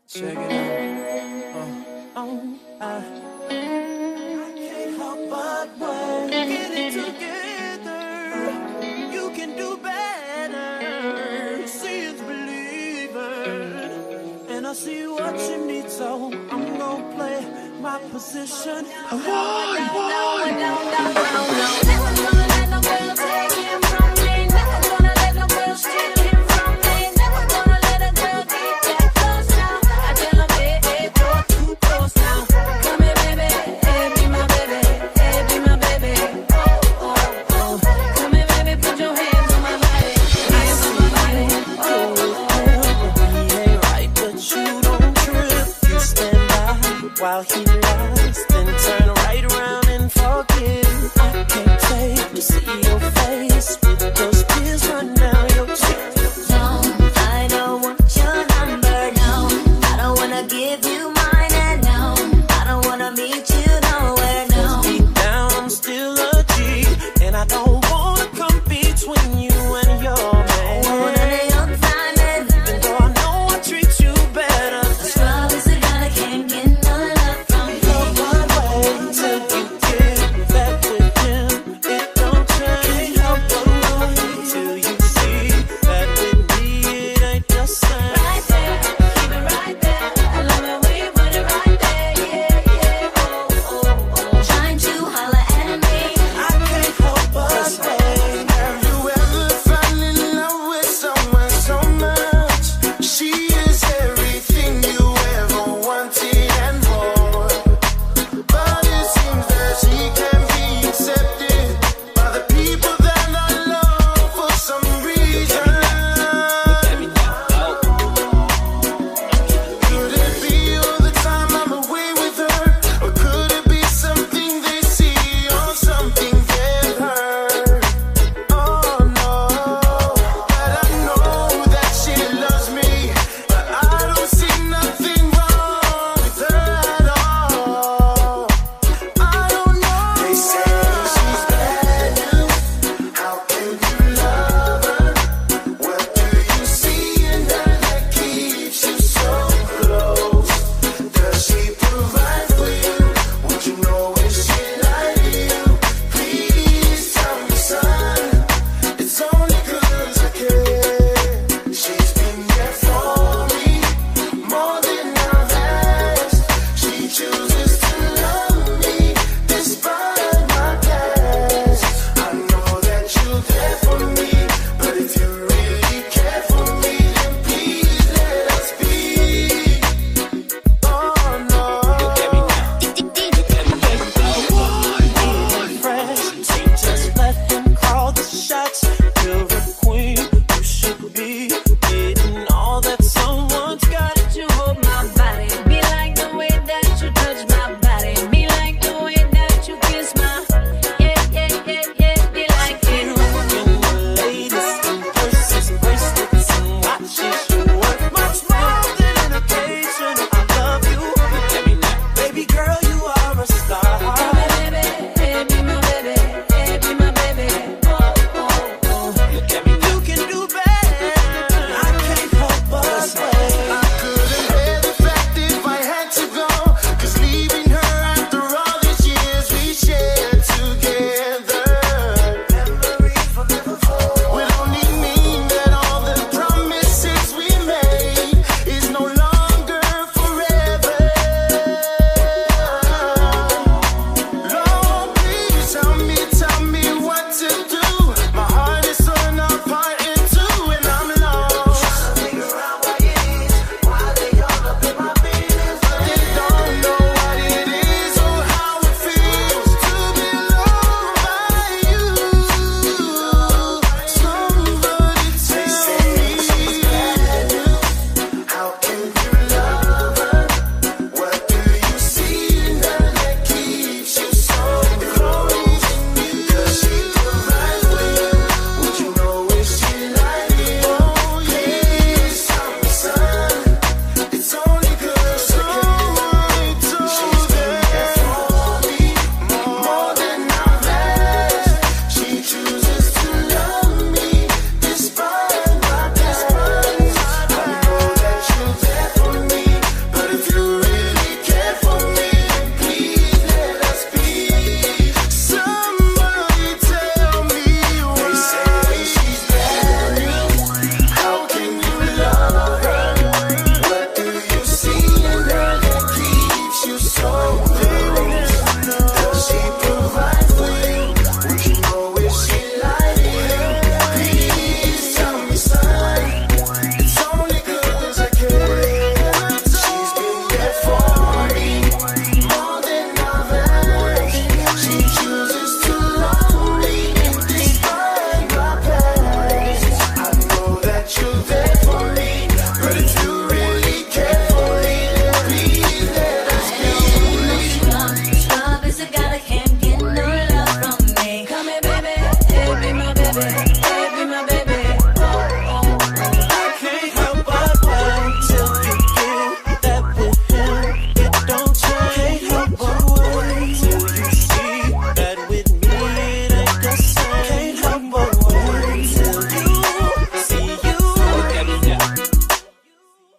Check it out. I can't help but when get it together. You can do better. See it's believing. And I see what you need, so I'm gonna play my position. Never gonna let no girl take him from me. Never gonna let no girl steal him from me. Never gonna let a girl get that close now. I tell her, hey, you're too close now. Come here, baby, hey, be my baby, hey, be my baby. Oh, oh, oh. Come here, baby, put your hands on my body, hands on my body. Oh, He ain't right, but you don't trip. You stand by while he lies, then turn right around and forget. I can't take to see your face with those tears run down your cheek. no, I don't want your number, no. I don't wanna give